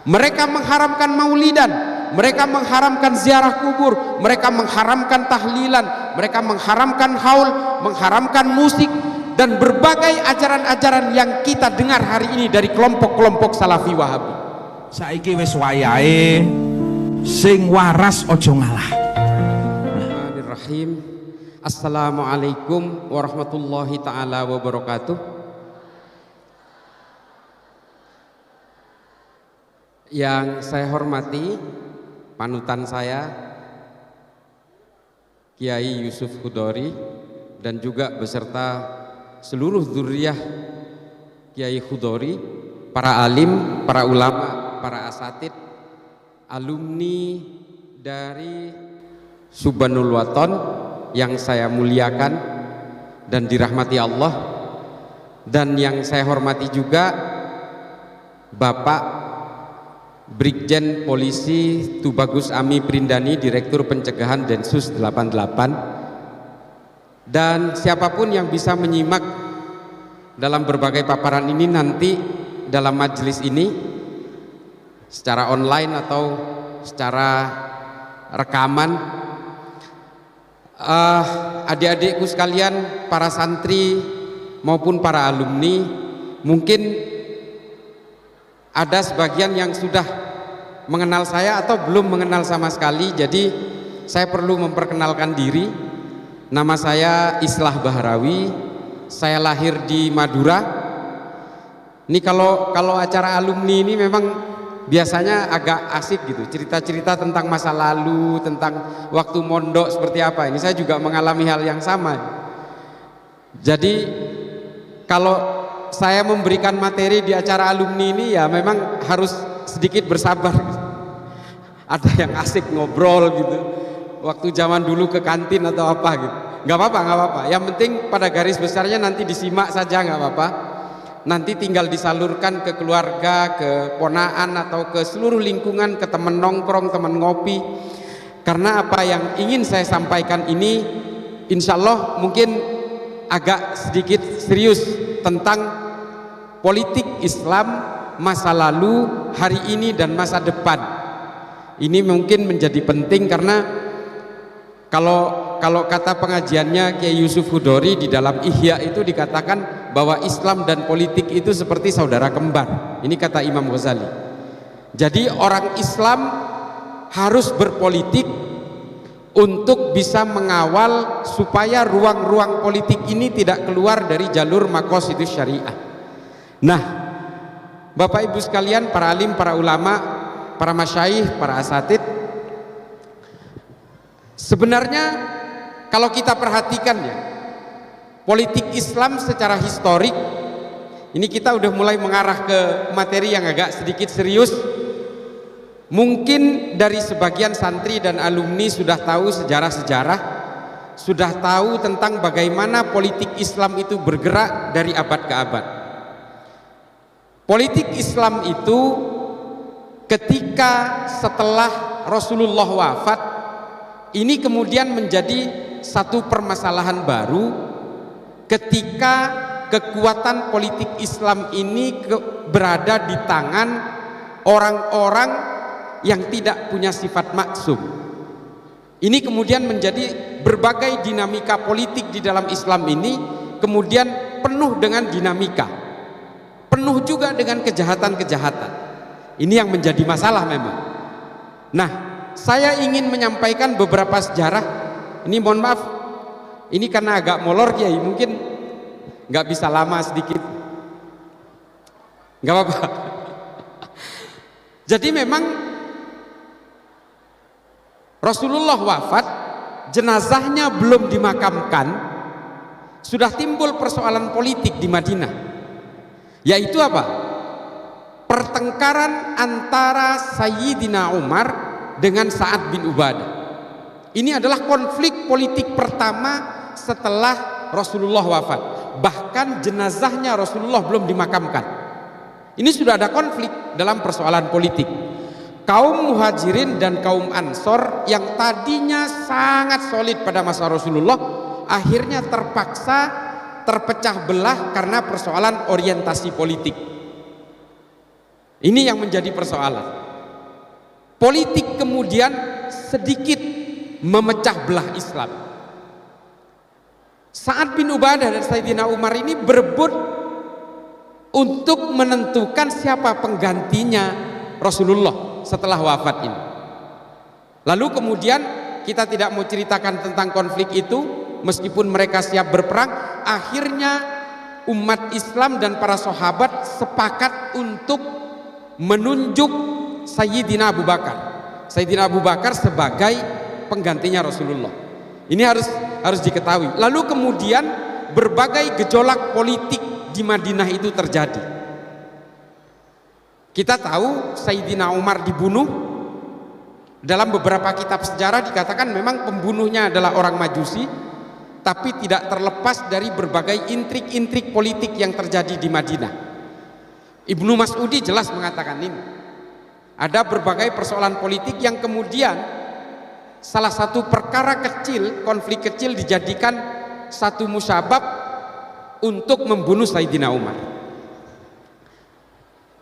Mereka mengharamkan maulidan, mereka mengharamkan ziarah kubur, mereka mengharamkan tahlilan, mereka mengharamkan haul, mengharamkan musik, dan berbagai ajaran-ajaran yang kita dengar hari ini dari kelompok-kelompok Salafi Wahabi. Saiki wis wayahe sing waras ojo ngalah. Bismillahirrahmanirrahim. Assalamualaikum warahmatullahi taala wabarakatuh. Yang saya hormati panutan saya Kiai Yusuf Hudori dan juga beserta seluruh dzurriyyah Kiai Hudori, para alim, para ulama, para asatid, alumni dari Subhanul Waton yang saya muliakan dan dirahmati Allah, dan yang saya hormati juga Bapak Brigjen Polisi Tubagus Ami Prindani, Direktur Pencegahan Densus 88, dan siapapun yang bisa menyimak dalam berbagai paparan ini nanti dalam majelis ini secara online atau secara rekaman. Adik-adikku sekalian, para santri maupun para alumni, mungkin ada sebagian yang sudah mengenal saya atau belum mengenal sama sekali, jadi saya perlu memperkenalkan diri. Nama saya Islah Bahrawi, saya lahir di Madura. Ini kalau acara alumni ini memang biasanya agak asik gitu, cerita-cerita tentang masa lalu, tentang waktu mondok seperti apa. Ini saya juga mengalami hal yang sama. Jadi kalau saya memberikan materi di acara alumni ini ya memang harus sedikit bersabar. Ada yang asik ngobrol gitu, waktu zaman dulu ke kantin atau apa gitu. Nggak apa-apa. Yang penting pada garis besarnya nanti disimak saja, nggak apa-apa. Nanti tinggal disalurkan ke keluarga, ke ponaan atau ke seluruh lingkungan, ke teman nongkrong, teman ngopi. Karena apa yang ingin saya sampaikan ini insya Allah mungkin agak sedikit serius tentang politik Islam masa lalu, hari ini, dan masa depan. Ini mungkin menjadi penting karena kalau kata pengajiannya Kiai Yusuf Hudori di dalam Ihya itu dikatakan bahwa Islam dan politik itu seperti saudara kembar. Ini kata Imam Ghazali. Jadi orang Islam harus berpolitik untuk bisa mengawal supaya ruang-ruang politik ini tidak keluar dari jalur maqasidus syariah. Nah, Bapak Ibu sekalian, para alim, para ulama, para masyayikh, para asatid, sebenarnya kalau kita perhatikan ya, politik Islam secara historik, ini kita udah mulai mengarah ke materi yang agak sedikit serius. Mungkin dari sebagian santri dan alumni sudah tahu sejarah-sejarah, sudah tahu tentang bagaimana politik Islam itu bergerak dari abad ke abad. Politik Islam itu ketika setelah Rasulullah wafat, ini kemudian menjadi satu permasalahan baru ketika kekuatan politik Islam ini berada di tangan orang-orang yang tidak punya sifat maksum. Ini kemudian menjadi berbagai dinamika politik di dalam Islam ini kemudian penuh dengan dinamika, penuh juga dengan kejahatan-kejahatan. Ini yang menjadi masalah memang. Nah, saya ingin menyampaikan beberapa sejarah. Ini mohon maaf, ini karena agak molor Kiai, mungkin nggak bisa lama sedikit. Nggak apa-apa. Jadi memang Rasulullah wafat, jenazahnya belum dimakamkan, sudah timbul persoalan politik di Madinah, yaitu apa? Pertengkaran antara Sayyidina Umar dengan Sa'ad bin Ubadah. Ini adalah konflik politik pertama setelah Rasulullah wafat. Bahkan jenazahnya Rasulullah belum dimakamkan. Ini sudah ada konflik dalam persoalan politik. Kaum Muhajirin dan kaum Ansor yang tadinya sangat solid pada masa Rasulullah, akhirnya terpaksa terpecah belah karena persoalan orientasi politik. Ini yang menjadi persoalan. Politik kemudian sedikit memecah belah Islam. Sa'ad bin Ubadah dan Sayyidina Umar ini berebut untuk menentukan siapa penggantinya Rasulullah setelah wafat ini. Lalu kemudian kita tidak mau ceritakan tentang konflik itu, meskipun mereka siap berperang, akhirnya umat Islam dan para sahabat sepakat untuk menunjuk Sayyidina Abu Bakar. Sayyidina Abu Bakar sebagai penggantinya Rasulullah. Ini harus diketahui. Lalu kemudian berbagai gejolak politik di Madinah itu terjadi. Kita tahu Sayyidina Umar dibunuh. Dalam beberapa kitab sejarah dikatakan memang pembunuhnya adalah orang Majusi, tapi tidak terlepas dari berbagai intrik-intrik politik yang terjadi di Madinah. Ibnu Mas'udi jelas mengatakan ini. Ada berbagai persoalan politik yang kemudian salah satu perkara kecil, konflik kecil dijadikan satu musyabab untuk membunuh Sayyidina Umar.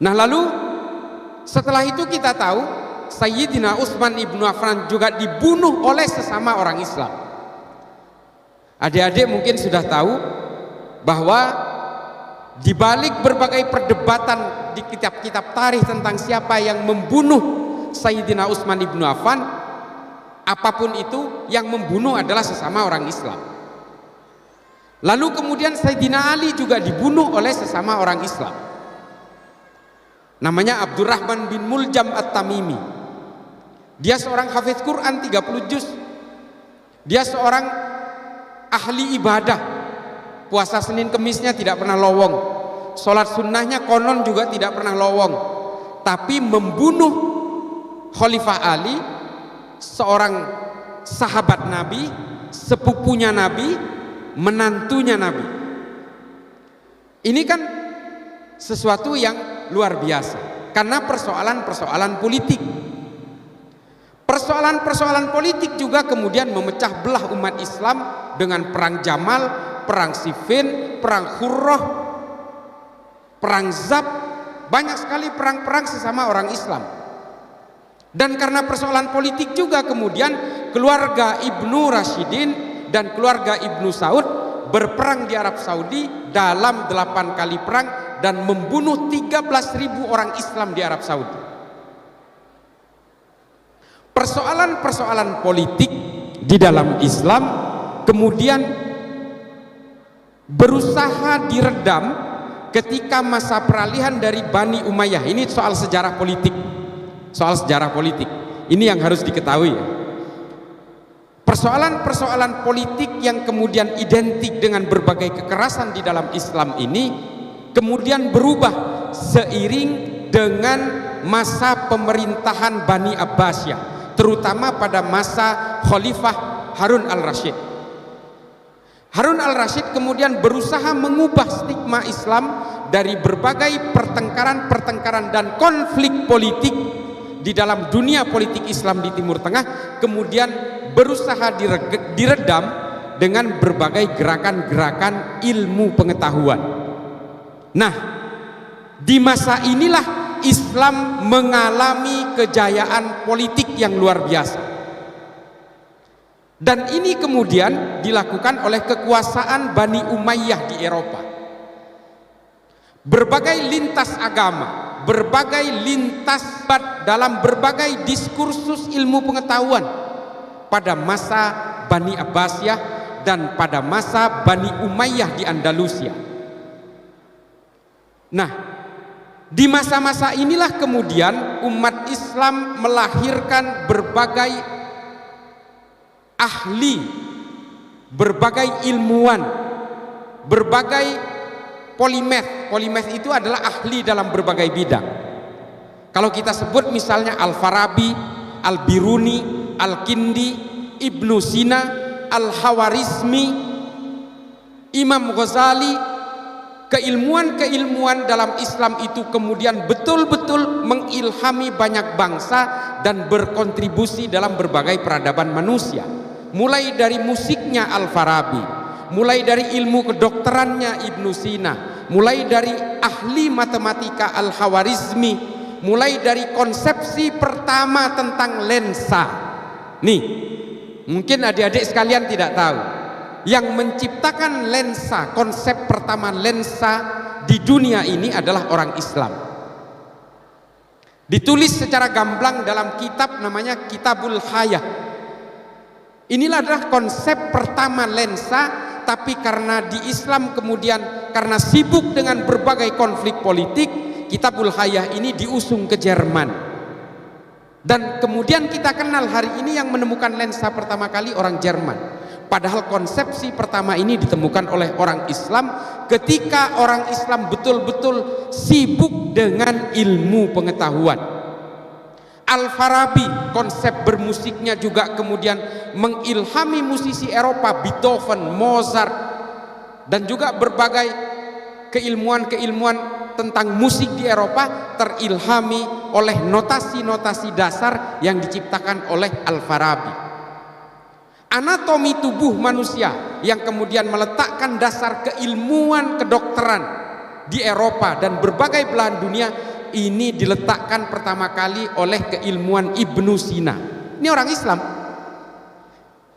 Nah, lalu setelah itu kita tahu Sayyidina Utsman ibnu Affan juga dibunuh oleh sesama orang Islam. Adik-adik mungkin sudah tahu bahwa di balik berbagai perdebatan di kitab-kitab tarikh tentang siapa yang membunuh Sayyidina Utsman ibnu Affan, apapun itu yang membunuh adalah sesama orang Islam. Lalu kemudian Sayyidina Ali juga dibunuh oleh sesama orang Islam. Namanya Abdurrahman bin Muljam At-Tamimi. Dia seorang hafiz Quran 30 juz. Dia seorang ahli ibadah. Puasa Senin Kemisnya tidak pernah lowong. Sholat sunnahnya konon juga tidak pernah lowong. Tapi membunuh Khalifah Ali, seorang sahabat Nabi, sepupunya Nabi, menantunya Nabi. Ini kan sesuatu yang luar biasa. Karena persoalan-persoalan politik. Persoalan-persoalan politik juga kemudian memecah belah umat Islam dengan perang Jamal, perang Siffin, perang Khurrah, perang Zab, banyak sekali perang-perang sesama orang Islam. Dan karena persoalan politik juga kemudian keluarga Ibnu Rashidin dan keluarga Ibnu Saud berperang di Arab Saudi dalam 8 kali perang dan membunuh 13.000 orang Islam di Arab Saudi. Persoalan-persoalan politik di dalam Islam kemudian berusaha diredam ketika masa peralihan dari Bani Umayyah. Ini soal sejarah politik. Soal sejarah politik. Ini yang harus diketahui. Persoalan-persoalan politik yang kemudian identik dengan berbagai kekerasan di dalam Islam ini kemudian berubah seiring dengan masa pemerintahan Bani Abbasiyah, terutama pada masa Khalifah Harun al-Rasyid. Harun al-Rasyid kemudian berusaha mengubah stigma Islam dari berbagai pertengkaran-pertengkaran dan konflik politik di dalam dunia politik Islam di Timur Tengah, kemudian berusaha diredam dengan berbagai gerakan-gerakan ilmu pengetahuan. Nah, di masa inilah Islam mengalami kejayaan politik yang luar biasa. Dan ini kemudian dilakukan oleh kekuasaan Bani Umayyah di Eropa. Berbagai lintas agama, berbagai lintas dalam berbagai diskursus ilmu pengetahuan pada masa Bani Abbasiyah dan pada masa Bani Umayyah di Andalusia. Nah, di masa-masa inilah kemudian umat Islam melahirkan berbagai ahli, berbagai ilmuwan, berbagai polimath. Polimath itu adalah ahli dalam berbagai bidang. Kalau kita sebut misalnya Al-Farabi, Al-Biruni, Al-Kindi, Ibnu Sina, Al-Hawarizmi, Imam Ghazali. Keilmuan-keilmuan dalam Islam itu kemudian betul-betul mengilhami banyak bangsa dan berkontribusi dalam berbagai peradaban manusia. Mulai dari musiknya Al-Farabi, mulai dari ilmu kedokterannya Ibnu Sina, mulai dari ahli matematika Al-Hawarizmi, mulai dari konsepsi pertama tentang lensa. Nih, mungkin adik-adik sekalian tidak tahu, yang menciptakan lensa, konsep pertama lensa di dunia ini adalah orang Islam. Ditulis secara gamblang dalam kitab namanya Kitabul Hayah. Inilah adalah konsep pertama lensa. Tapi karena di Islam kemudian karena sibuk dengan berbagai konflik politik, Kitabul Hayah ini diusung ke Jerman. Dan kemudian kita kenal hari ini yang menemukan lensa pertama kali orang Jerman. Padahal konsepsi pertama ini ditemukan oleh orang Islam ketika orang Islam betul-betul sibuk dengan ilmu pengetahuan. Al-Farabi, konsep bermusiknya juga kemudian mengilhami musisi Eropa, Beethoven, Mozart, dan juga berbagai keilmuan-keilmuan tentang musik di Eropa terilhami oleh notasi-notasi dasar yang diciptakan oleh Al-Farabi. Anatomi tubuh manusia yang kemudian meletakkan dasar keilmuan kedokteran di Eropa dan berbagai belahan dunia, ini diletakkan pertama kali oleh keilmuan Ibnu Sina. Ini orang Islam.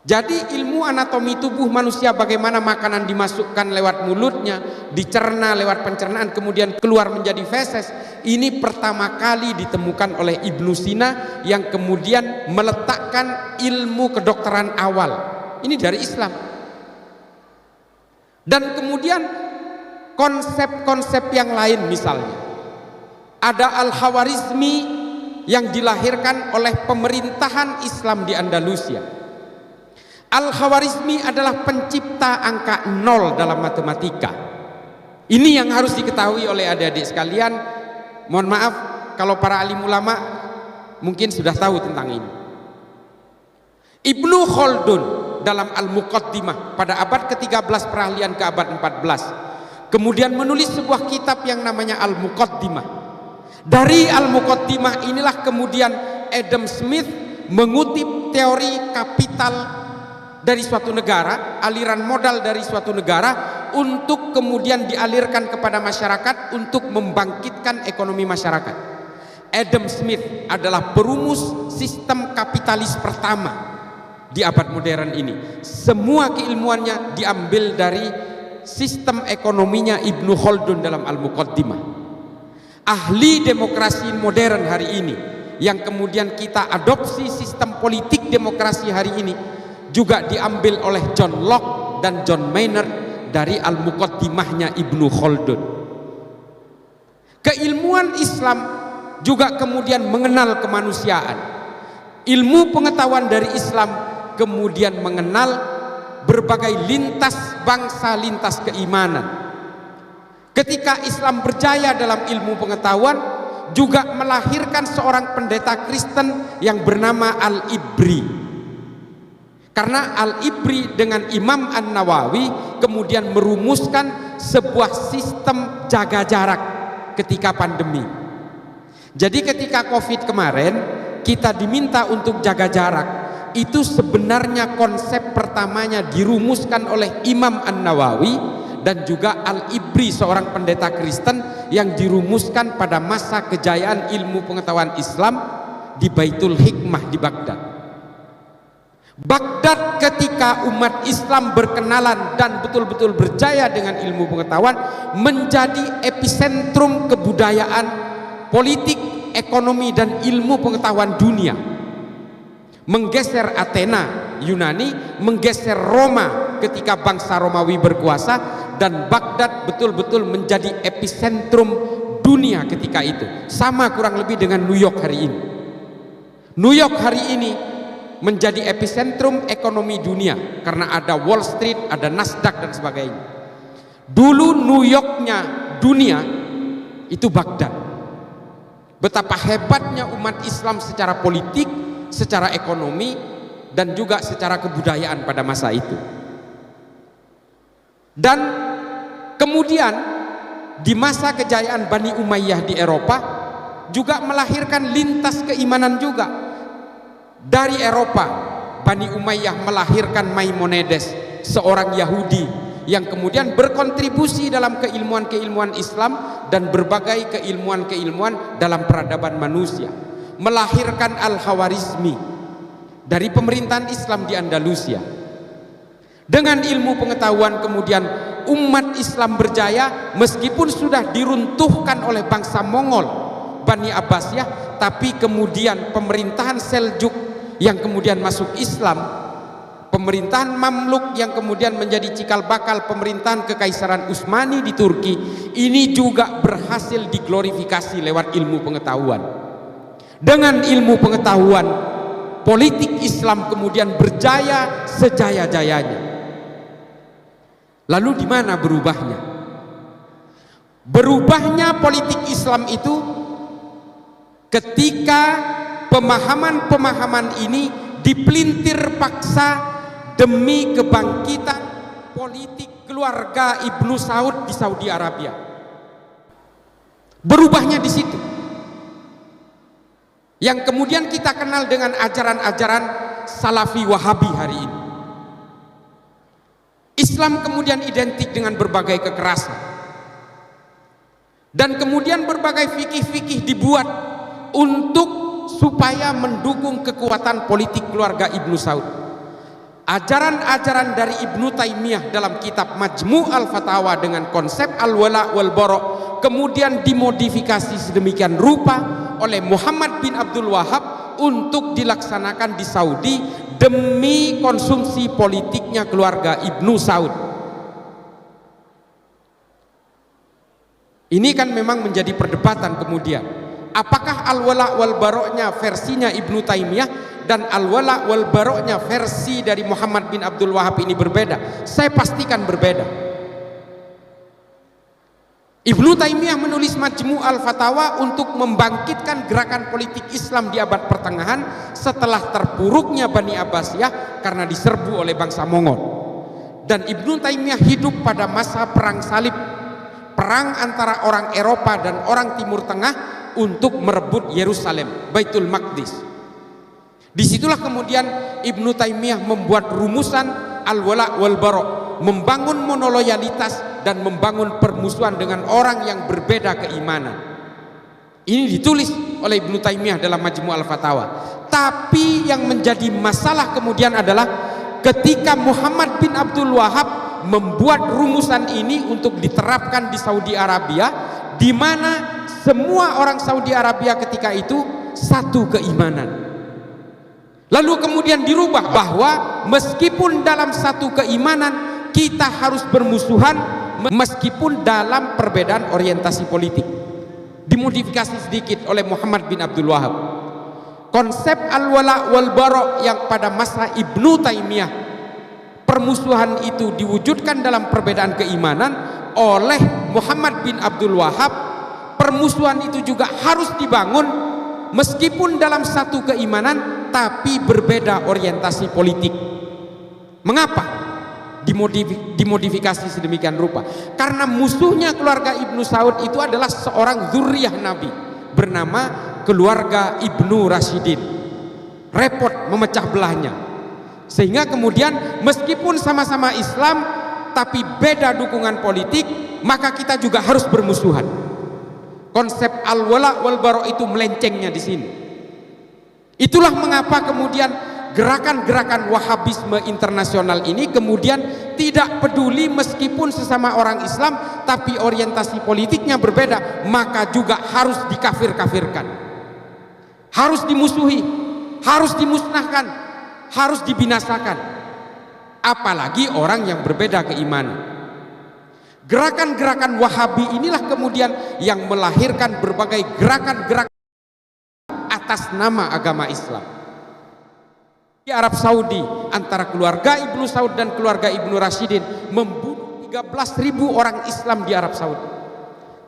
Jadi ilmu anatomi tubuh manusia, bagaimana makanan dimasukkan lewat mulutnya, dicerna lewat pencernaan, kemudian keluar menjadi feses, ini pertama kali ditemukan oleh Ibnu Sina yang kemudian meletakkan ilmu kedokteran awal. Ini dari Islam. Dan kemudian konsep-konsep yang lain, misalnya ada Al-Khawarizmi yang dilahirkan oleh pemerintahan Islam di Andalusia. Al-Khawarizmi adalah pencipta angka 0 dalam matematika. Ini yang harus diketahui oleh adik-adik sekalian. Mohon maaf kalau para alim ulama mungkin sudah tahu tentang ini. Ibnu Khaldun dalam Al-Muqaddimah pada abad ke-13 peralihan ke abad 14 kemudian menulis sebuah kitab yang namanya Al-Muqaddimah. Dari Al-Muqaddimah inilah kemudian Adam Smith mengutip teori kapital dari suatu negara, aliran modal dari suatu negara, untuk kemudian dialirkan kepada masyarakat untuk membangkitkan ekonomi masyarakat. Adam Smith adalah perumus sistem kapitalis pertama di abad modern ini. Semua keilmuannya diambil dari sistem ekonominya Ibnu Khaldun dalam Al-Muqaddimah. Ahli demokrasi modern hari ini yang kemudian kita adopsi sistem politik demokrasi hari ini juga diambil oleh John Locke dan John Maynard dari Al-Muqaddimahnya Ibnu Khaldun. Keilmuan Islam juga kemudian mengenal kemanusiaan. Ilmu pengetahuan dari Islam kemudian mengenal berbagai lintas bangsa, lintas keimanan. Ketika Islam berjaya dalam ilmu pengetahuan, juga melahirkan seorang pendeta Kristen yang bernama Al-Ibri. Karena Al-Ibri dengan Imam An-Nawawi kemudian merumuskan sebuah sistem jaga jarak ketika pandemi. Jadi ketika Covid kemarin kita diminta untuk jaga jarak, itu sebenarnya konsep pertamanya dirumuskan oleh Imam An-Nawawi dan juga Al-Ibri, seorang pendeta Kristen yang dirumuskan pada masa kejayaan ilmu pengetahuan Islam di Baitul Hikmah di Baghdad. Baghdad ketika umat Islam berkenalan dan betul-betul berjaya dengan ilmu pengetahuan menjadi epicentrum kebudayaan, politik, ekonomi dan ilmu pengetahuan dunia. Menggeser Athena, Yunani, menggeser Roma ketika bangsa Romawi berkuasa, dan Baghdad betul-betul menjadi epicentrum dunia ketika itu. Sama kurang lebih dengan New York hari ini. New York hari ini menjadi epicentrum ekonomi dunia karena ada Wall Street, ada Nasdaq dan sebagainya. Dulu New Yorknya dunia itu Baghdad. Betapa hebatnya umat Islam secara politik, secara ekonomi, dan juga secara kebudayaan pada masa itu. Dan kemudian di masa kejayaan Bani Umayyah di Eropa juga melahirkan lintas keimanan juga. Dari Eropa, Bani Umayyah melahirkan Maimonides, seorang Yahudi yang kemudian berkontribusi dalam keilmuan-keilmuan Islam dan berbagai keilmuan-keilmuan dalam peradaban manusia, melahirkan Al-Khawarizmi dari pemerintahan Islam di Andalusia. Dengan ilmu pengetahuan kemudian umat Islam berjaya meskipun sudah diruntuhkan oleh bangsa Mongol Bani Abbasiyah, tapi kemudian pemerintahan Seljuk yang kemudian masuk Islam, pemerintahan Mamluk yang kemudian menjadi cikal bakal pemerintahan Kekaisaran Utsmani di Turki, ini juga berhasil diglorifikasi lewat ilmu pengetahuan. Dengan ilmu pengetahuan, politik Islam kemudian berjaya sejaya-jayanya. Lalu di mana berubahnya? Berubahnya politik Islam itu ketika pemahaman-pemahaman ini dipelintir paksa demi kebangkitan politik keluarga Ibnu Saud di Saudi Arabia. Berubahnya di situ. Yang kemudian kita kenal dengan ajaran-ajaran Salafi Wahabi hari ini. Islam kemudian identik dengan berbagai kekerasan. Dan kemudian berbagai fikih-fikih dibuat untuk supaya mendukung kekuatan politik keluarga Ibnu Saud. Ajaran-ajaran dari Ibnu Taimiyah dalam kitab Majmu' al-Fatawa dengan konsep al-wala wal bara kemudian dimodifikasi sedemikian rupa oleh Muhammad bin Abdul Wahab untuk dilaksanakan di Saudi demi konsumsi politiknya keluarga Ibnu Saud. Ini kan memang menjadi perdebatan kemudian. Apakah al-wala wal baroknya versinya Ibnu Taimiyah dan al-wala wal baroknya versi dari Muhammad bin Abdul Wahab ini berbeda? Saya pastikan berbeda. Ibnu Taimiyah menulis Majmu' al-Fatawa untuk membangkitkan gerakan politik Islam di abad pertengahan setelah terpuruknya Bani Abbasiyah karena diserbu oleh bangsa Mongol. Dan Ibnu Taimiyah hidup pada masa perang salib, perang antara orang Eropa dan orang Timur Tengah untuk merebut Yerusalem, Baitul Maqdis. Disitulah kemudian Ibnu Taimiyah membuat rumusan al-wala wal bara, membangun monoloyalitas dan membangun permusuhan dengan orang yang berbeda keimanan. Ini ditulis oleh Ibnu Taimiyah dalam Majmu' al-Fatawa. Tapi yang menjadi masalah kemudian adalah ketika Muhammad bin Abdul Wahab membuat rumusan ini untuk diterapkan di Saudi Arabia, di mana semua orang Saudi Arabia ketika itu satu keimanan. Lalu kemudian dirubah bahwa meskipun dalam satu keimanan kita harus bermusuhan meskipun dalam perbedaan orientasi politik. Dimodifikasi sedikit oleh Muhammad bin Abdul Wahab. Konsep al-wala wal bara yang pada masa Ibnu Taimiyah permusuhan itu diwujudkan dalam perbedaan keimanan, oleh Muhammad bin Abdul Wahab permusuhan itu juga harus dibangun meskipun dalam satu keimanan tapi berbeda orientasi politik. Mengapa dimodifikasi sedemikian rupa? Karena musuhnya keluarga Ibnu Saud itu adalah seorang zuriyah Nabi bernama keluarga Ibnu Rashidin. Repot memecah belahnya, sehingga kemudian meskipun sama-sama Islam tapi beda dukungan politik, maka kita juga harus bermusuhan. Konsep al-wala wal bara itu melencengnya di sini. Itulah mengapa kemudian gerakan-gerakan Wahabisme internasional ini kemudian tidak peduli meskipun sesama orang Islam tapi orientasi politiknya berbeda, maka juga harus dikafir-kafirkan, harus dimusuhi, harus dimusnahkan, harus dibinasakan, apalagi orang yang berbeda keimanan. Gerakan-gerakan Wahabi inilah kemudian yang melahirkan berbagai gerakan-gerakan atas nama agama Islam. Di Arab Saudi antara keluarga Ibnu Saud dan keluarga Ibnu Rashidin membunuh 13.000 orang Islam di Arab Saudi.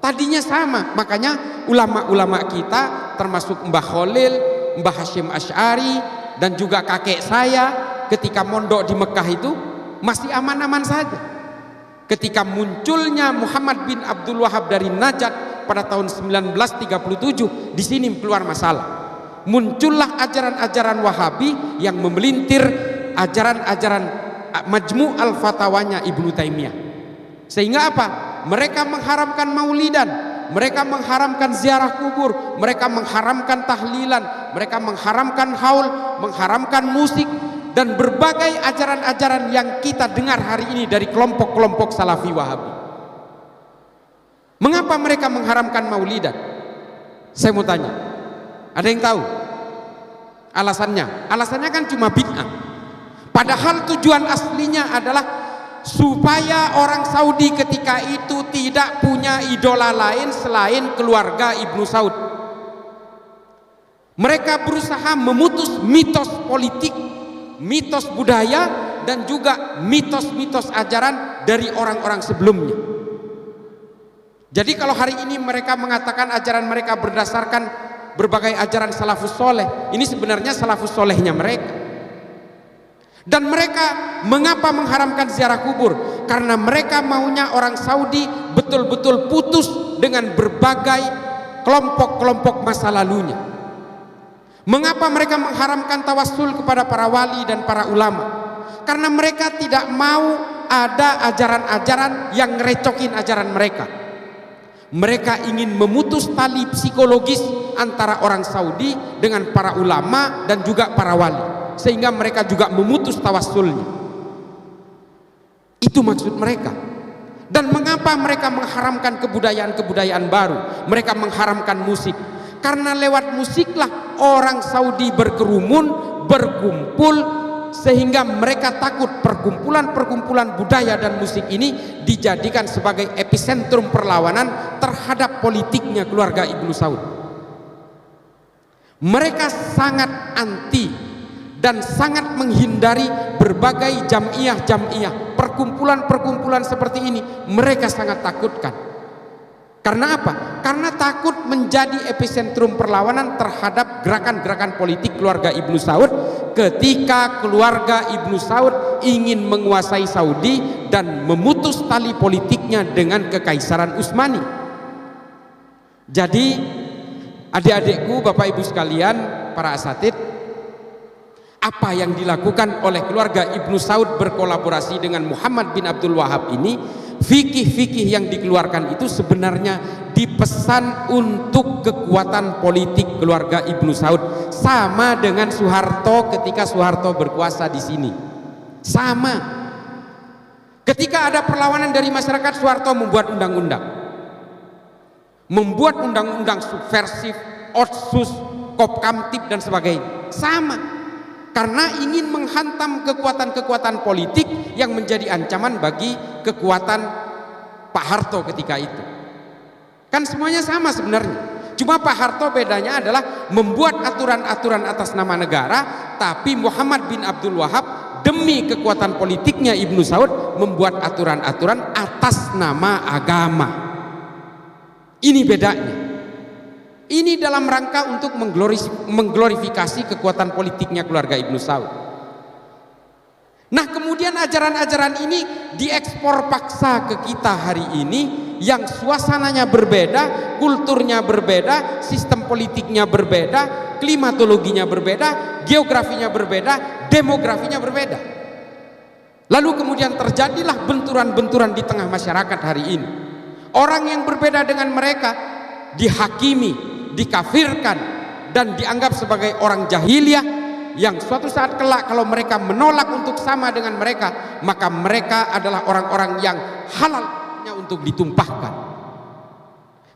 Tadinya sama, makanya ulama-ulama kita termasuk Mbah Khalil, Mbah Hashim Asy'ari dan juga kakek saya ketika mondok di Mekah itu masih aman-aman saja. Ketika munculnya Muhammad bin Abdul Wahab dari Najd pada tahun 1937, di sini keluar masalah. Muncullah ajaran-ajaran Wahabi yang memelintir ajaran-ajaran Majmu' al-Fatawanya Ibnu Taimiyah. Sehingga apa? Mereka mengharamkan maulidan, mereka mengharamkan ziarah kubur, mereka mengharamkan tahlilan, mereka mengharamkan haul, mengharamkan musik, dan berbagai ajaran-ajaran yang kita dengar hari ini dari kelompok-kelompok Salafi Wahabi. Mengapa mereka mengharamkan maulidan? Saya mau tanya, ada yang tahu alasannya? Alasannya kan cuma bid'ah, padahal tujuan aslinya adalah supaya orang Saudi ketika itu tidak punya idola lain selain keluarga Ibnu Saud. Mereka berusaha memutus mitos politik, mitos budaya, dan juga mitos-mitos ajaran dari orang-orang sebelumnya. Jadi kalau hari ini mereka mengatakan ajaran mereka berdasarkan berbagai ajaran salafus soleh, ini sebenarnya salafus solehnya mereka. Dan mereka mengapa mengharamkan ziarah kubur? Karena mereka maunya orang Saudi betul-betul putus dengan berbagai kelompok-kelompok masa lalunya. Mengapa mereka mengharamkan tawassul kepada para wali dan para ulama? Karena mereka tidak mau ada ajaran-ajaran yang ngerecokin ajaran mereka. Mereka ingin memutus tali psikologis antara orang Saudi dengan para ulama dan juga para wali, sehingga mereka juga memutus tawassulnya. Itu maksud mereka. Dan mengapa mereka mengharamkan kebudayaan-kebudayaan baru? Mereka mengharamkan musik. Karena lewat musiklah orang Saudi berkerumun, berkumpul, sehingga mereka takut perkumpulan-perkumpulan budaya dan musik ini dijadikan sebagai epicentrum perlawanan terhadap politiknya keluarga Ibnu Saud. Mereka sangat anti dan sangat menghindari berbagai jamiah-jamiah, perkumpulan-perkumpulan seperti ini. Mereka sangat takutkan. Karena apa? Karena takut menjadi epicentrum perlawanan terhadap gerakan-gerakan politik keluarga Ibnu Saud ketika keluarga Ibnu Saud ingin menguasai Saudi dan memutus tali politiknya dengan Kekaisaran Utsmani. Jadi adik-adikku, Bapak Ibu sekalian, para asatid, apa yang dilakukan oleh keluarga Ibnu Saud berkolaborasi dengan Muhammad bin Abdul Wahab ini, fikih-fikih yang dikeluarkan itu sebenarnya dipesan untuk kekuatan politik keluarga Ibnu Saud, sama dengan Soeharto ketika Soeharto berkuasa di sini. Sama. Ketika ada perlawanan dari masyarakat, Soeharto membuat undang-undang, membuat undang-undang subversif, otsus, kopkamtib dan sebagainya. Sama. Karena ingin menghantam kekuatan-kekuatan politik yang menjadi ancaman bagi kekuatan Pak Harto ketika itu. Kan semuanya sama sebenarnya. Cuma Pak Harto bedanya adalah membuat aturan-aturan atas nama negara, tapi Muhammad bin Abdul Wahab demi kekuatan politiknya Ibnu Saud membuat aturan-aturan atas nama agama. Ini bedanya. Ini dalam rangka untuk mengglorifikasi kekuatan politiknya keluarga Ibnu Saud. Nah, kemudian ajaran-ajaran ini diekspor paksa ke kita hari ini, yang suasananya berbeda, kulturnya berbeda, sistem politiknya berbeda, klimatologinya berbeda, geografinya berbeda, demografinya berbeda. Lalu kemudian terjadilah benturan-benturan di tengah masyarakat hari ini. Orang yang berbeda dengan mereka dihakimi, dikafirkan, dan dianggap sebagai orang jahiliyah yang suatu saat kelak kalau mereka menolak untuk sama dengan mereka, maka mereka adalah orang-orang yang halalnya untuk ditumpahkan.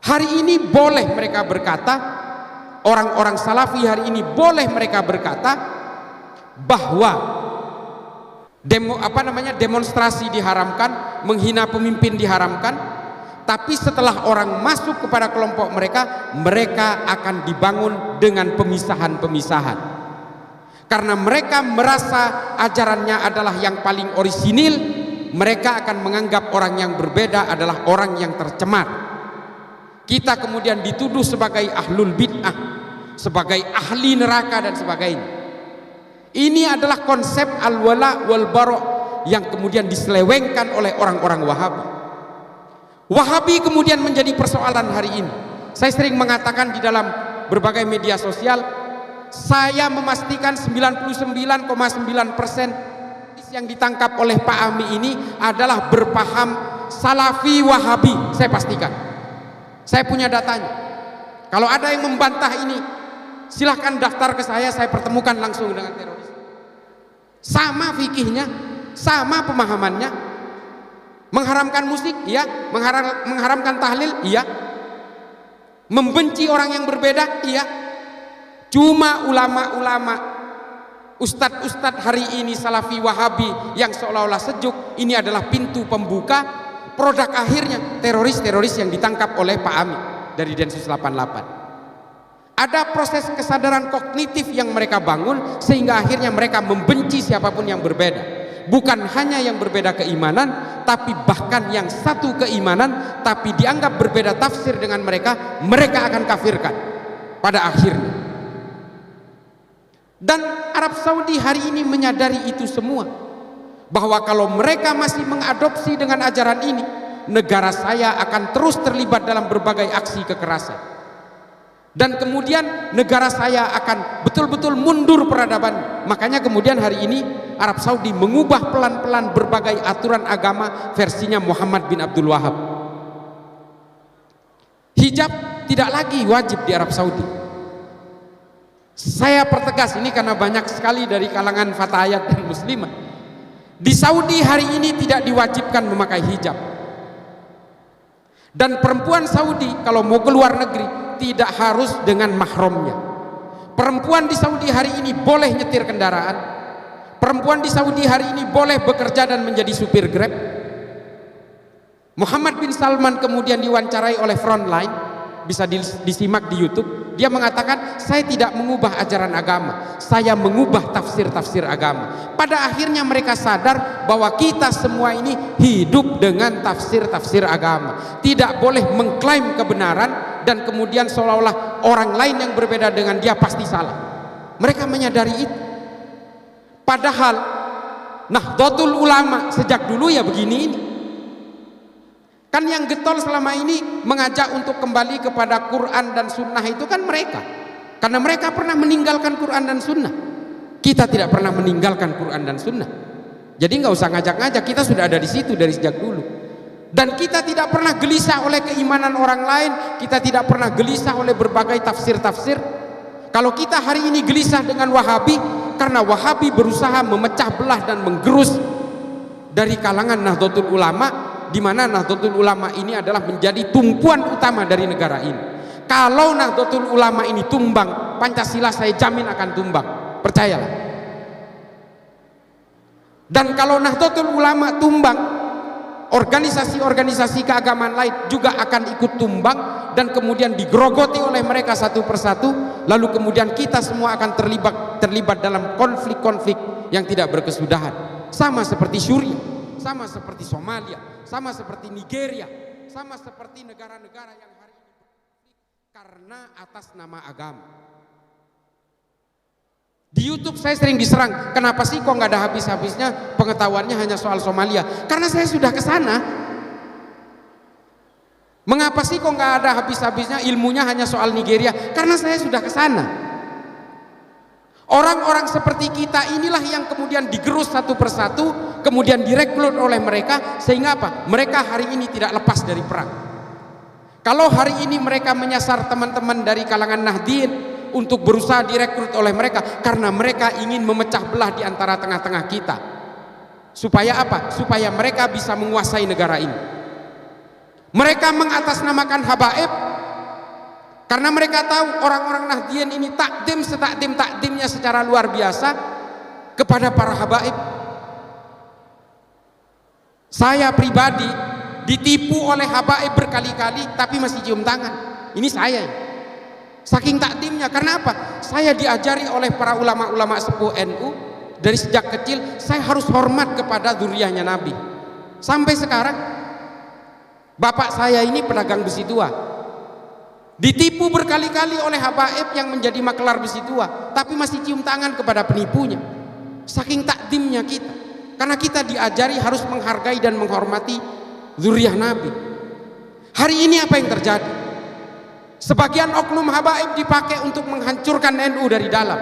Hari ini boleh mereka berkata, orang-orang salafi hari ini boleh mereka berkata bahwa demonstrasi diharamkan, menghina pemimpin diharamkan. Tapi setelah orang masuk kepada kelompok mereka, mereka akan dibangun dengan pemisahan-pemisahan. Karena mereka merasa ajarannya adalah yang paling orisinil, mereka akan menganggap orang yang berbeda adalah orang yang tercemar. Kita kemudian dituduh sebagai ahlul bid'ah, sebagai ahli neraka dan sebagainya. Ini adalah konsep al-wala wal bara' yang kemudian diselewengkan oleh orang-orang Wahabi. Wahabi kemudian menjadi persoalan hari ini. Saya sering mengatakan di dalam berbagai media sosial, saya memastikan 99,9% yang ditangkap oleh Pak Ami ini adalah berpaham Salafi Wahabi, saya pastikan. Saya punya datanya. Kalau ada yang membantah ini, silahkan daftar ke saya pertemukan langsung dengan teroris. Sama fikihnya, sama pemahamannya. Mengharamkan musik, iya. Mengharamkan tahlil, iya. Membenci orang yang berbeda, iya. Cuma ulama-ulama, ustadz-ustadz hari ini Salafi Wahabi yang seolah-olah sejuk, ini adalah pintu pembuka. Produk akhirnya teroris-teroris yang ditangkap oleh Pak Amin dari Densus 88. Ada proses kesadaran kognitif yang mereka bangun sehingga akhirnya mereka membenci siapapun yang berbeda. Bukan hanya yang berbeda keimanan, tapi bahkan yang satu keimanan tapi dianggap berbeda tafsir dengan mereka, mereka akan kafirkan pada akhirnya. Dan Arab Saudi hari ini menyadari itu semua, bahwa kalau mereka masih mengadopsi dengan ajaran ini, negara saya akan terus terlibat dalam berbagai aksi kekerasan. Dan kemudian negara saya akan betul-betul mundur peradaban. Makanya kemudian hari ini Arab Saudi mengubah pelan-pelan berbagai aturan agama versinya Muhammad bin Abdul Wahab. Hijab tidak lagi wajib di Arab Saudi. Saya pertegas ini karena banyak sekali dari kalangan fatayat dan muslimah. Di Saudi hari ini tidak diwajibkan memakai hijab. Dan perempuan Saudi kalau mau keluar negeri tidak harus dengan mahramnya. Perempuan di Saudi hari ini boleh nyetir kendaraan. Perempuan di Saudi hari ini boleh bekerja dan menjadi supir Grab. Muhammad bin Salman kemudian diwawancarai oleh Frontline, bisa disimak di YouTube. Dia mengatakan, saya tidak mengubah ajaran agama, saya mengubah tafsir-tafsir agama. Pada akhirnya mereka sadar bahwa kita semua ini hidup dengan tafsir-tafsir agama. Tidak boleh mengklaim kebenaran dan kemudian seolah-olah orang lain yang berbeda dengan dia pasti salah. Mereka menyadari itu. Padahal Nahdlatul Ulama sejak dulu ya begini ini. Kan yang getol selama ini mengajak untuk kembali kepada Quran dan Sunnah itu kan mereka. Karena mereka pernah meninggalkan Quran dan Sunnah. Kita tidak pernah meninggalkan Quran dan Sunnah. Jadi nggak usah ngajak-ngajak, kita sudah ada di situ dari sejak dulu. Dan kita tidak pernah gelisah oleh keimanan orang lain. Kita tidak pernah gelisah oleh berbagai tafsir-tafsir. Kalau kita hari ini gelisah dengan Wahabi, karena Wahabi berusaha memecah belah dan menggerus dari kalangan Nahdlatul Ulama, di mana Nahdlatul Ulama ini adalah menjadi tumpuan utama dari negara ini. Kalau Nahdlatul Ulama ini tumbang, Pancasila saya jamin akan tumbang, percayalah. Dan kalau Nahdlatul Ulama tumbang, organisasi-organisasi keagamaan lain juga akan ikut tumbang dan kemudian digerogoti oleh mereka satu persatu. Lalu kemudian kita semua akan terlibat dalam konflik-konflik yang tidak berkesudahan. Sama seperti Suriah, sama seperti Somalia, sama seperti Nigeria, sama seperti negara-negara yang hari ini berkonflik karena atas nama agama. Di YouTube saya sering diserang, kenapa sih kok nggak ada habis-habisnya pengetahuannya hanya soal Somalia? Karena saya sudah ke sana. Mengapa sih kok nggak ada habis-habisnya ilmunya hanya soal Nigeria? Karena saya sudah ke sana. Orang-orang seperti kita inilah yang kemudian digerus satu persatu, kemudian direkrut oleh mereka, sehingga apa? Mereka hari ini tidak lepas dari perang. Kalau hari ini mereka menyasar teman-teman dari kalangan Nahdien untuk berusaha direkrut oleh mereka, karena mereka ingin memecah belah di antara tengah-tengah kita. Supaya apa? Supaya mereka bisa menguasai negara ini. Mereka mengatasnamakan habaib karena mereka tahu orang-orang Nahdien ini takdim setakdim-takdimnya secara luar biasa kepada para habaib. Saya pribadi ditipu oleh habaib berkali-kali tapi masih cium tangan. Ini saya. Saking takdimnya. Karena apa? Saya diajari oleh para ulama-ulama sepuh NU dari sejak kecil, saya harus hormat kepada zuriyahnya Nabi. Sampai sekarang bapak saya ini pedagang besi tua, ditipu berkali-kali oleh habaib yang menjadi makelar besi tua, tapi masih cium tangan kepada penipunya. Saking takdimnya kita, karena kita diajari harus menghargai dan menghormati zuriyah Nabi. Hari ini apa yang terjadi? Sebagian oknum habaib dipakai untuk menghancurkan NU dari dalam.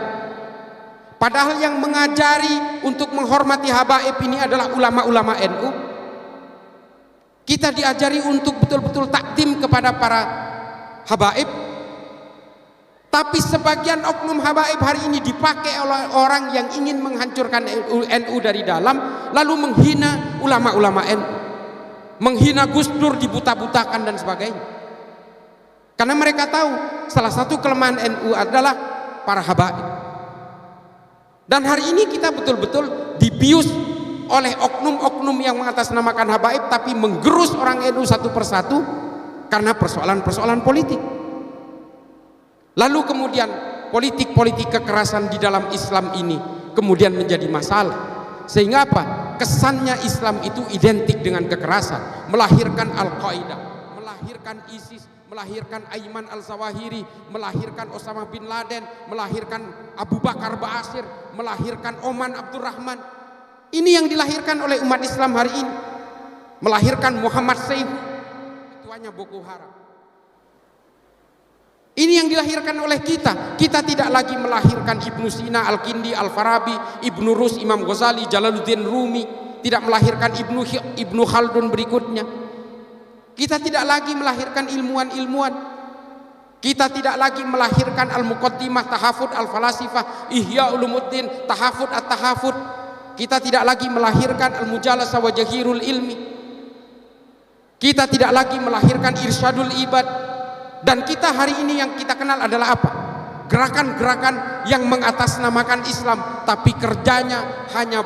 Padahal yang mengajari untuk menghormati habaib ini adalah ulama-ulama NU. Kita diajari untuk betul-betul takdim kepada para habaib. Tapi sebagian oknum habaib hari ini dipakai oleh orang yang ingin menghancurkan NU dari dalam, lalu menghina ulama-ulama NU, menghina Gus Dur, dibuta-butakan dan sebagainya. Karena mereka tahu salah satu kelemahan NU adalah para habaib. Dan hari ini kita betul-betul dibius oleh oknum-oknum yang mengatasnamakan habaib tapi menggerus orang NU satu persatu karena persoalan-persoalan politik. Lalu kemudian politik-politik kekerasan di dalam Islam ini kemudian menjadi masalah. Sehingga apa? Kesannya Islam itu identik dengan kekerasan, melahirkan Al-Qaeda, melahirkan ISIS, melahirkan Ayman Al-Zawahiri, melahirkan Osama bin Laden, melahirkan Abu Bakar Ba'asyir, melahirkan Oman Abdurrahman. Ini yang dilahirkan oleh umat Islam hari ini. Melahirkan Muhammad Seyhu, ketuanya Boko Haram. Ini yang dilahirkan oleh kita. Kita tidak lagi melahirkan Ibnu Sina, Al-Kindi, Al-Farabi, Ibnu Rus, Imam Ghazali, Jalaluddin Rumi. Tidak melahirkan Ibnu Khaldun berikutnya. Kita tidak lagi melahirkan ilmuwan-ilmuwan. Kita tidak lagi melahirkan Al-Muqaddimah, Tahafud, Al-Falasifah, Ihya Ulumuddin, Tahafud, At-Tahafud. Kita tidak lagi melahirkan Al-Mujalasah wa Jahirul Ilmi. Kita tidak lagi melahirkan Irsyadul Ibad. Dan kita hari ini yang kita kenal adalah apa? Gerakan-gerakan yang mengatasnamakan Islam, tapi kerjanya hanya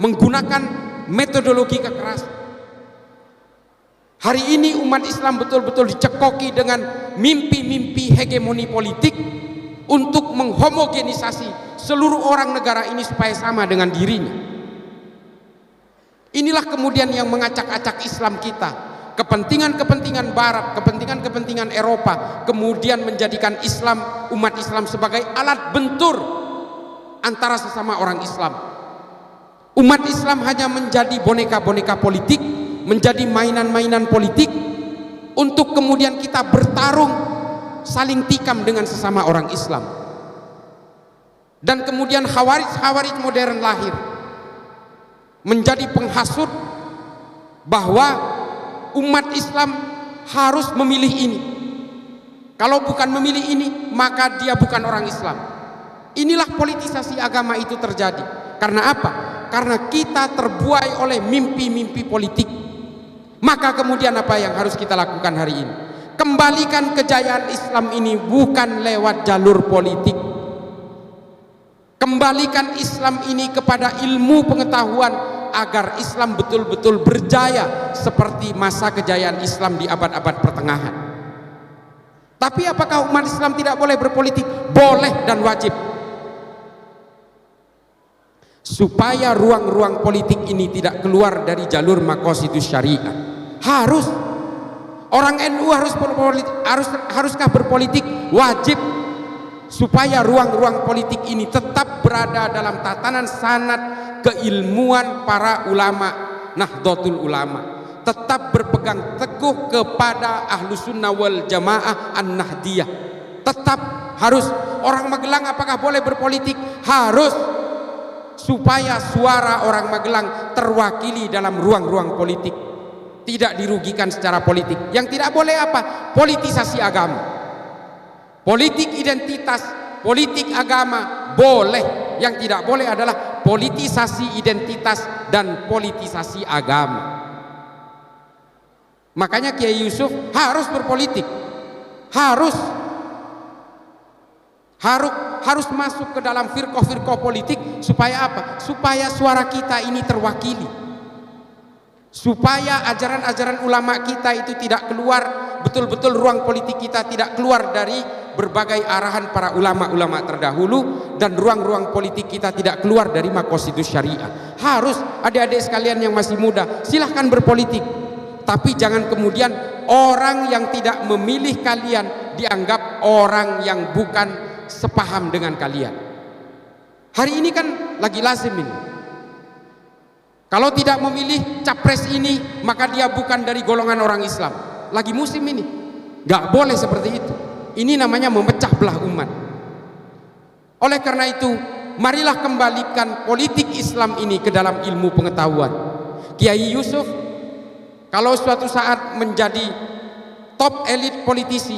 menggunakan metodologi kekerasan. Hari ini umat Islam betul-betul dicekoki dengan mimpi-mimpi hegemoni politik untuk menghomogenisasi seluruh orang negara ini supaya sama dengan dirinya. Inilah kemudian yang mengacak-acak Islam kita. Kepentingan-kepentingan Barat, kepentingan-kepentingan Eropa kemudian menjadikan Islam, umat Islam sebagai alat bentur antara sesama orang Islam. Umat Islam hanya menjadi boneka-boneka politik, menjadi mainan-mainan politik untuk kemudian kita bertarung saling tikam dengan sesama orang Islam. Dan kemudian khawarij modern lahir menjadi penghasut bahwa umat Islam harus memilih ini. Kalau bukan memilih ini, maka dia bukan orang Islam. Inilah politisasi agama itu terjadi. Karena apa? Karena kita terbuai oleh mimpi-mimpi politik. Maka kemudian apa yang harus kita lakukan hari ini? Kembalikan kejayaan Islam ini bukan lewat jalur politik. Kembalikan Islam ini kepada ilmu pengetahuan agar Islam betul-betul berjaya seperti masa kejayaan Islam di abad-abad pertengahan. Tapi apakah umat Islam tidak boleh berpolitik? Boleh dan wajib. Supaya ruang-ruang politik ini tidak keluar dari jalur maqasidus syariah. Harus. Orang NU harus berpolitik, haruskah berpolitik? Wajib. Supaya ruang-ruang politik ini tetap berada dalam tatanan sanad keilmuan para ulama, Nahdlatul Ulama, tetap berpegang teguh kepada Ahlus Sunnah wal Jamaah An-Nahdiyah. Tetap harus. Orang Magelang apakah boleh berpolitik? Harus, supaya suara orang Magelang terwakili dalam ruang-ruang politik, tidak dirugikan secara politik. Yang tidak boleh apa? Politisasi agama. Politik identitas, politik agama boleh. Yang tidak boleh adalah politisasi identitas dan politisasi agama. Makanya Kiai Yusuf harus berpolitik. Harus masuk ke dalam firqah-firqah politik. Supaya apa? Supaya suara kita ini terwakili. Supaya ajaran-ajaran ulama kita itu tidak keluar, betul-betul ruang politik kita tidak keluar dari berbagai arahan para ulama-ulama terdahulu, dan ruang-ruang politik kita tidak keluar dari maqasidus syariah. Harus. Adik-adik sekalian yang masih muda, silahkan berpolitik, tapi jangan kemudian orang yang tidak memilih kalian dianggap orang yang bukan sepaham dengan kalian. Hari ini kan lagi lazim ini, kalau tidak memilih capres ini maka dia bukan dari golongan orang Islam. Lagi musim ini, gak boleh seperti itu. Ini namanya memecah belah umat. Oleh karena itu, marilah kembalikan politik Islam ini ke dalam ilmu pengetahuan. Kiai Yusuf kalau suatu saat menjadi top elit politisi,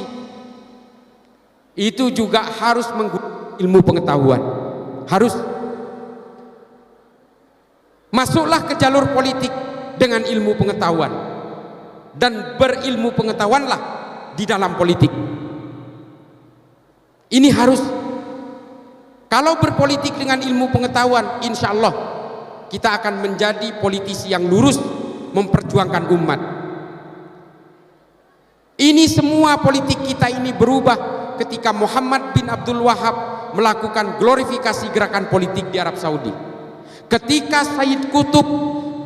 itu juga harus menggunakan ilmu pengetahuan. Harus masuklah ke jalur politik dengan ilmu pengetahuan, dan berilmu pengetahuanlah di dalam politik. Ini harus. Kalau berpolitik dengan ilmu pengetahuan, insya Allah kita akan menjadi politisi yang lurus, memperjuangkan umat. Ini semua politik kita ini berubah ketika Muhammad bin Abdul Wahab melakukan glorifikasi gerakan politik di Arab Saudi. Ketika Sayyid Qutb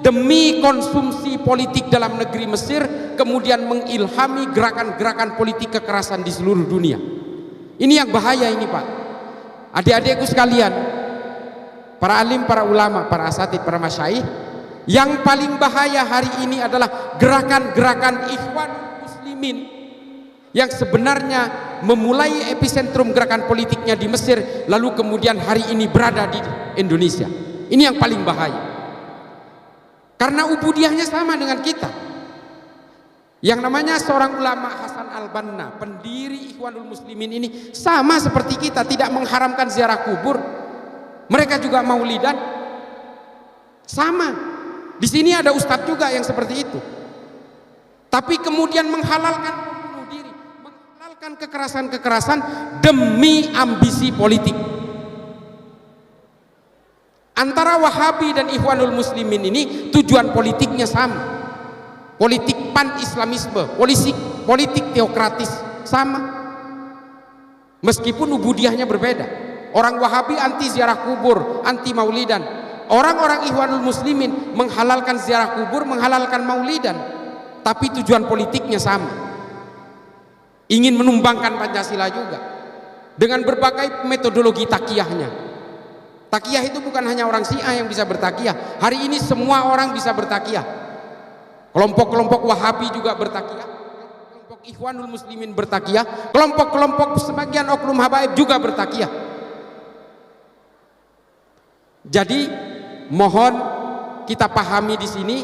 demi konsumsi politik dalam negeri Mesir kemudian mengilhami gerakan-gerakan politik kekerasan di seluruh dunia. Ini yang bahaya ini, Pak. Adik-adikku sekalian, para alim, para ulama, para asatid, para masyaikh, yang paling bahaya hari ini adalah gerakan-gerakan Ikhwan Muslimin yang sebenarnya memulai epicentrum gerakan politiknya di Mesir, lalu kemudian hari ini berada di Indonesia. Ini yang paling bahaya, karena ubudiahnya sama dengan kita. Yang namanya seorang ulama Hasan Al-Banna, pendiri Ikhwanul Muslimin ini sama seperti kita, tidak mengharamkan ziarah kubur. Mereka juga maulidan. Sama. Di sini ada ustadz juga yang seperti itu. Tapi kemudian menghalalkan bunuh diri, menghalalkan kekerasan-kekerasan demi ambisi politik. Antara Wahabi dan Ikhwanul Muslimin ini tujuan politiknya sama. Politik pan-islamisme, politik teokratis sama. Meskipun ubudiahnya berbeda. Orang Wahabi anti ziarah kubur, anti maulidan. Orang-orang Ikhwanul Muslimin menghalalkan ziarah kubur, menghalalkan maulidan. Tapi tujuan politiknya sama. Ingin menumbangkan Pancasila juga. Dengan berbagai metodologi takiyahnya. Takiyah itu bukan hanya orang Syiah yang bisa bertakiyah. Hari ini semua orang bisa bertakiyah. Kelompok-kelompok Wahabi juga bertakiyah, kelompok Ikhwanul Muslimin bertakiyah, kelompok-kelompok sebagian oknum habaib juga bertakiyah. Jadi mohon kita pahami di sini,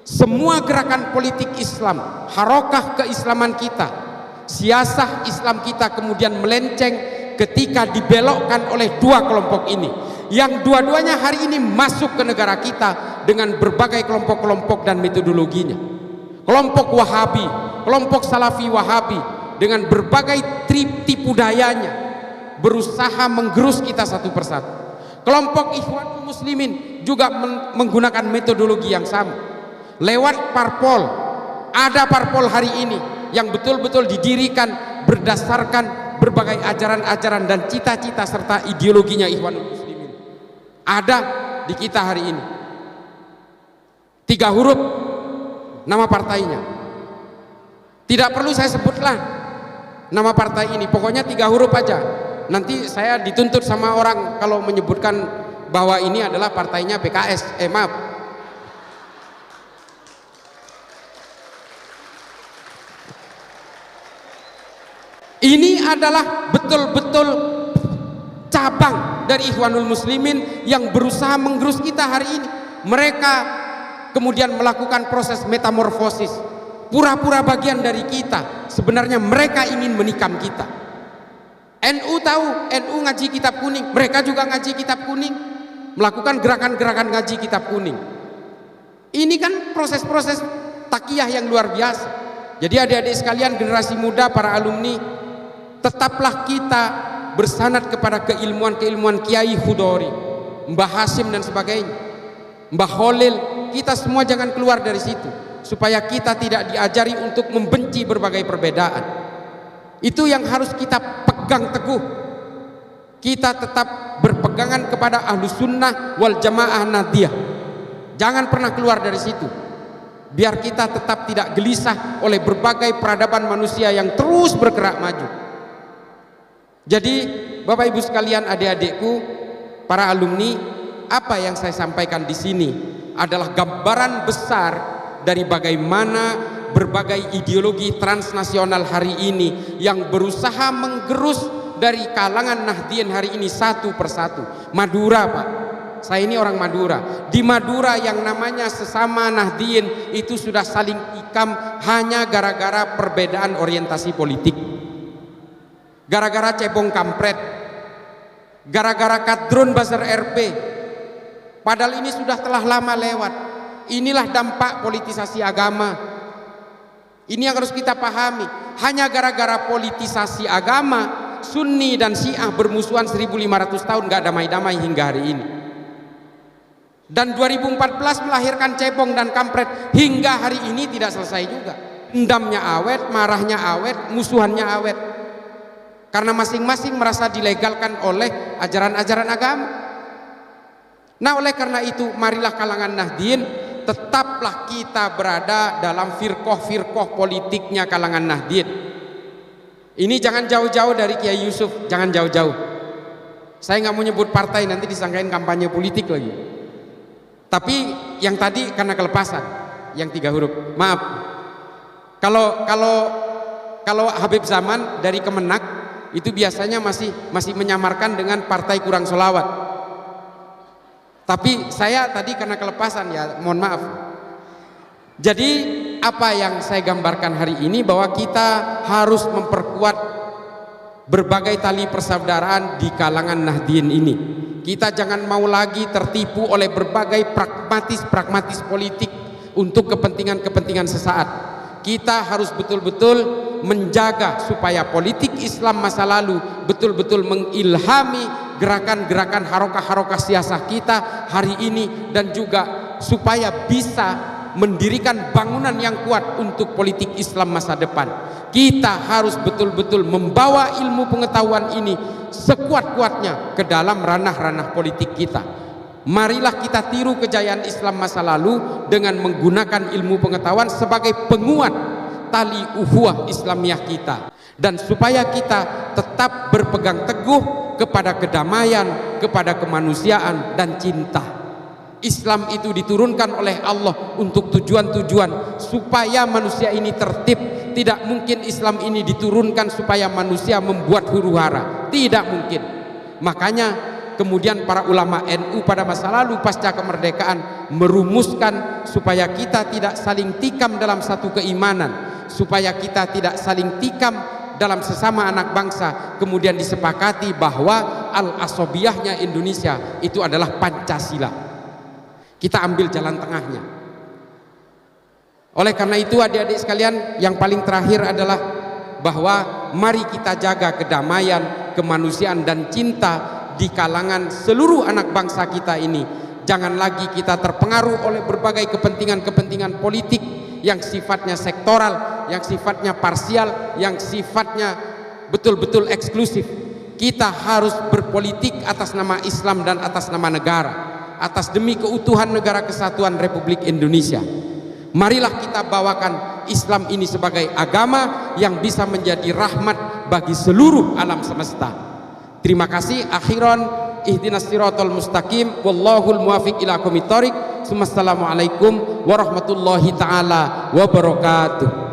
semua gerakan politik Islam, harokah keislaman kita, siasah Islam kita kemudian melenceng ketika dibelokkan oleh dua kelompok ini, yang dua-duanya hari ini masuk ke negara kita dengan berbagai kelompok-kelompok dan metodologinya. Kelompok Wahabi, kelompok Salafi Wahabi dengan berbagai tipu dayanya berusaha menggerus kita satu persatu. Kelompok Ikhwanul Muslimin juga menggunakan metodologi yang sama. Lewat parpol, ada parpol hari ini yang betul-betul didirikan berdasarkan berbagai ajaran-ajaran dan cita-cita serta ideologinya Ikhwanul Muslimin. Ada di kita hari ini. 3 huruf nama partainya. Tidak perlu saya sebutlah nama partai ini, pokoknya 3 huruf aja. Nanti saya dituntut sama orang kalau menyebutkan bahwa ini adalah partainya PKS. Maaf. Ini adalah betul-betul cabang dari Ikhwanul Muslimin yang berusaha menggerus kita hari ini. Mereka kemudian melakukan proses metamorfosis, pura-pura bagian dari kita, sebenarnya mereka ingin menikam kita. NU tahu, NU ngaji kitab kuning, mereka juga ngaji kitab kuning, melakukan gerakan-gerakan ngaji kitab kuning. Ini kan proses-proses takiyah yang luar biasa. Jadi adik-adik sekalian, generasi muda, para alumni, tetaplah kita bersanad kepada keilmuan-keilmuan Kiai Khudori, Mbah Hasim dan sebagainya, Mbah Khalil. Kita semua jangan keluar dari situ, supaya kita tidak diajari untuk membenci berbagai perbedaan. Itu yang harus kita pegang teguh. Kita tetap berpegangan kepada Ahlus Sunnah wal Jamaah Nadiyah. Jangan pernah keluar dari situ, biar kita tetap tidak gelisah oleh berbagai peradaban manusia yang terus bergerak maju. Jadi Bapak Ibu sekalian, adik-adikku, para alumni, apa yang saya sampaikan di sini adalah gambaran besar dari bagaimana berbagai ideologi transnasional hari ini yang berusaha menggerus dari kalangan Nahdien hari ini satu persatu. Madura, Pak, Saya ini orang Madura. Di Madura yang namanya sesama Nahdien itu sudah saling tikam hanya gara-gara perbedaan orientasi politik. Gara-gara cebong kampret. Gara-gara kadrun buzzer RP. Padahal ini sudah telah lama lewat. Inilah dampak politisasi agama. Ini yang harus kita pahami. Hanya gara-gara politisasi agama, Sunni dan Syiah bermusuhan 1500 tahun gak damai-damai hingga hari ini. Dan 2014 melahirkan cebong dan kampret hingga hari ini tidak selesai juga. Dendamnya awet, marahnya awet, musuhannya awet. Karena masing-masing merasa dilegalkan oleh ajaran-ajaran agama. Nah, oleh karena itu marilah kalangan Nahdien tetaplah kita berada dalam firqoh-firqoh politiknya kalangan Nahdien. Ini jangan jauh-jauh dari Kiai Yusuf, jangan jauh-jauh. Saya nggak mau nyebut partai, nanti disangkain kampanye politik lagi. Tapi yang tadi karena kelepasan, yang 3 huruf. Maaf. Kalau Habib Zaman dari Kemenak itu biasanya masih menyamarkan dengan partai kurang solawat. Tapi saya tadi karena kelepasan, ya mohon maaf. Jadi apa yang saya gambarkan hari ini bahwa kita harus memperkuat berbagai tali persaudaraan di kalangan Nahdien ini. Kita jangan mau lagi tertipu oleh berbagai pragmatis politik untuk kepentingan sesaat. Kita harus betul-betul menjaga supaya politik Islam masa lalu betul-betul mengilhami gerakan-gerakan harokah-harokah siasah kita hari ini, dan juga supaya bisa mendirikan bangunan yang kuat untuk politik Islam masa depan. Kita harus betul-betul membawa ilmu pengetahuan ini sekuat-kuatnya ke dalam ranah-ranah politik kita. Marilah kita tiru kejayaan Islam masa lalu dengan menggunakan ilmu pengetahuan sebagai penguat tali ukhuwah Islamiyah kita, dan supaya kita tetap berpegang teguh kepada kedamaian, kepada kemanusiaan dan cinta. Islam itu diturunkan oleh Allah untuk tujuan-tujuan supaya manusia ini tertib. Tidak mungkin Islam ini diturunkan supaya manusia membuat huru-hara, tidak mungkin. Makanya kemudian para ulama NU pada masa lalu pasca kemerdekaan merumuskan supaya kita tidak saling tikam dalam satu keimanan, supaya kita tidak saling tikam dalam sesama anak bangsa. Kemudian disepakati bahwa al-asobiyahnya Indonesia itu adalah Pancasila. Kita ambil jalan tengahnya. Oleh karena itu adik-adik sekalian, yang paling terakhir adalah bahwa mari kita jaga kedamaian, kemanusiaan dan cinta di kalangan seluruh anak bangsa kita ini. Jangan lagi kita terpengaruh oleh berbagai kepentingan-kepentingan politik yang sifatnya sektoral, yang sifatnya parsial, yang sifatnya betul-betul eksklusif. Kita harus berpolitik atas nama Islam dan atas nama negara, atas demi keutuhan negara kesatuan Republik Indonesia. Marilah kita bawakan Islam ini sebagai agama yang bisa menjadi rahmat bagi seluruh alam semesta. Terima kasih. Akhiran, ihdinas siratal mustaqim, wallahul muwafiq ila aqwamit thoriq. Assalamualaikum warahmatullahi taala wabarakatuh.